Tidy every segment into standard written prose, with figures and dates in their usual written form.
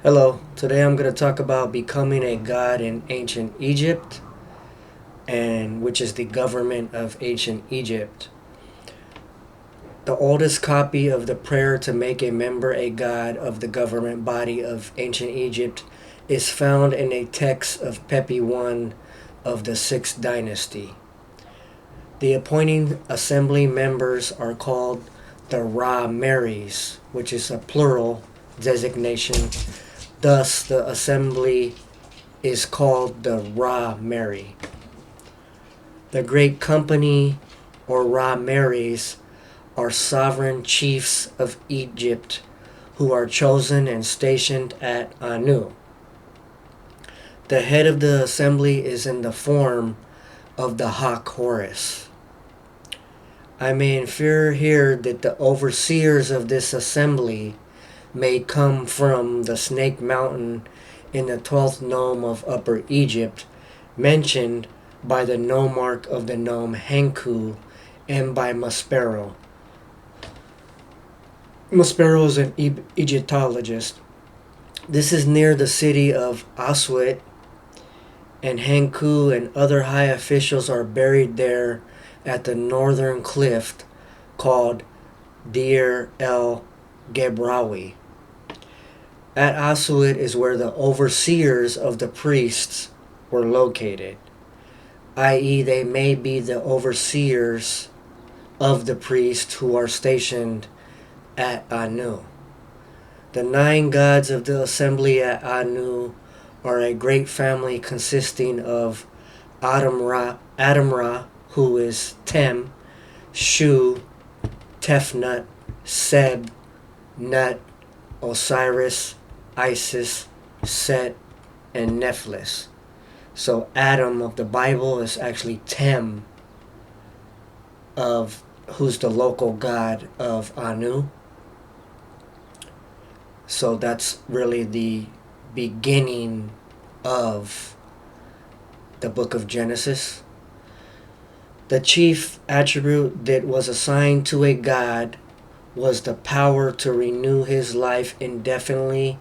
Hello, today I'm going to talk about becoming a god in ancient Egypt, and which is the government of ancient Egypt. The oldest copy of the prayer to make a member a god of the government body of ancient Egypt is found in a text of Pepi I of the 6th dynasty. The appointing assembly members are called the Ra-Meris, which is a plural designation. Thus, the assembly is called the Ra-Meri. The Great Company, or Ra-Meris, are sovereign chiefs of Egypt who are chosen and stationed at Annu. The head of the assembly is in the form of the hawk Horus. I may infer here that the overseers of this assembly may come from the Snake Mountain in the 12th nome of Upper Egypt, mentioned by the nomarch of the nome Hanku and by Maspero. Maspero is an Egyptologist. This is near the city of Aswit, and Hanku and other high officials are buried there at the northern cliff called Deir el Gebrawi. At Aswit is where the overseers of the priests were located, i.e., they may be the overseers of the priests who are stationed at Anu. The 9 gods of the assembly at Anu are a great family consisting of Adamra, who is Tem, Shu, Tefnut, Seb, Nut, Osiris, Isis, Set, and Nephlis. So Adam of the Bible is actually Tem, of who's the local god of Anu. So that's really the beginning of the book of Genesis. The chief attribute that was assigned to a god was the power to renew his life indefinitely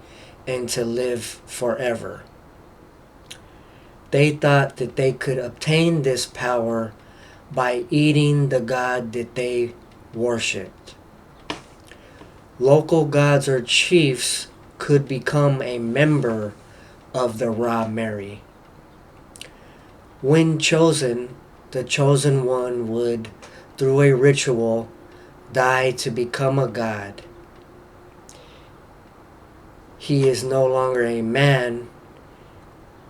and to live forever. They thought that they could obtain this power by eating the god that they worshipped. Local gods or chiefs could become a member of the Ra-Meri. When chosen, the chosen one would, through a ritual, die to become a god. He is no longer a man,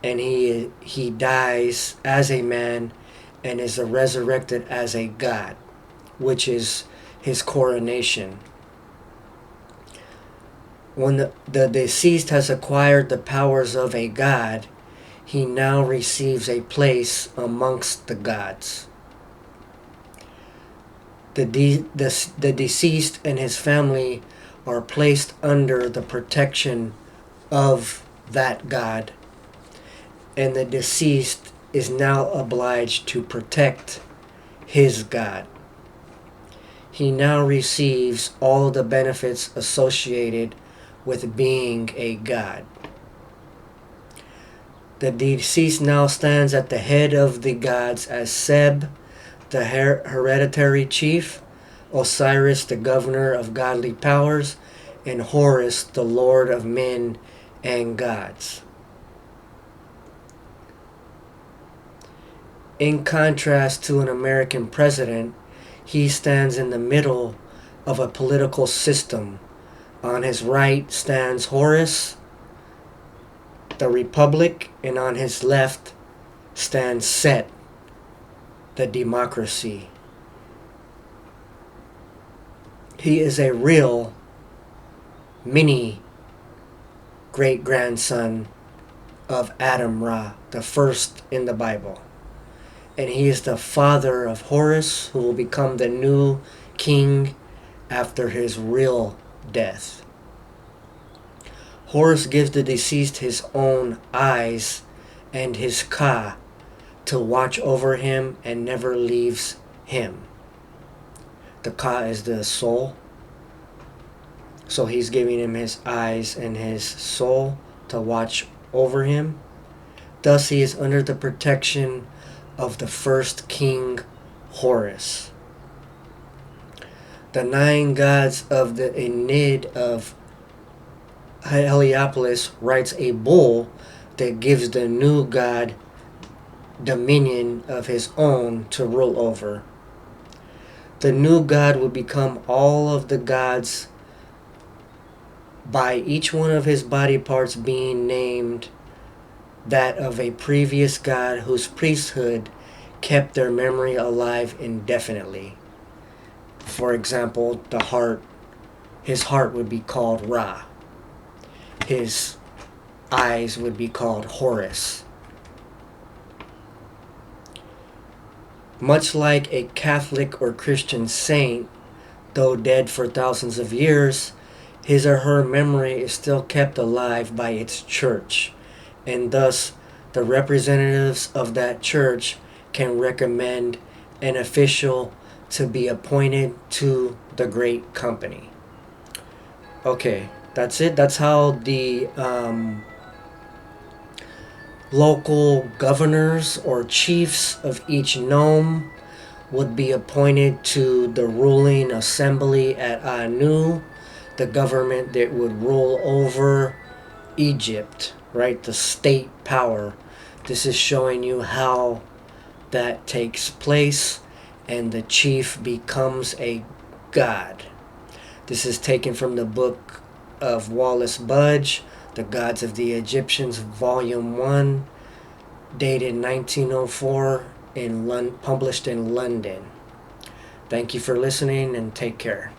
and he dies as a man and is resurrected as a god, which is his coronation. When the deceased has acquired the powers of a god, he now receives a place amongst the gods. The deceased and his family are placed under the protection of that god, and the deceased is now obliged to protect his god. He now receives all the benefits associated with being a god. The deceased now stands at the head of the gods as Seb, the hereditary chief, Osiris, the governor of godly powers, and Horus, the lord of men and gods. In contrast to an American president, he stands in the middle of a political system. On his right stands Horus, the republic, and on his left stands Set, the democracy. He is a real mini great-grandson of Adam Ra, the first in the Bible. And he is the father of Horus, who will become the new king after his real death. Horus gives the deceased his own eyes and his Ka to watch over him and never leaves him. The Ka is the soul. So he's giving him his eyes and his soul to watch over him. Thus he is under the protection of the first king, Horus. The 9 gods of the Ennead of Heliopolis writes a bull that gives the new god dominion of his own to rule over. The new god will become all of the gods by each one of his body parts being named that of a previous god whose priesthood kept their memory alive indefinitely. For example, the heart, his heart would be called Ra. His eyes would be called Horus. Much like a Catholic or Christian saint, though dead for thousands of years, his or her memory is still kept alive by its church, and thus the representatives of that church can recommend an official to be appointed to the great company. Okay, that's it. That's how the local governors or chiefs of each nome would be appointed to the ruling assembly at Anu, the government that would rule over Egypt, right? The state power. This is showing you how that takes place, and the chief becomes a god. This is taken from the book of Wallace Budge, The Gods of the Egyptians, Volume 1, dated 1904, published in London. Thank you for listening, and take care.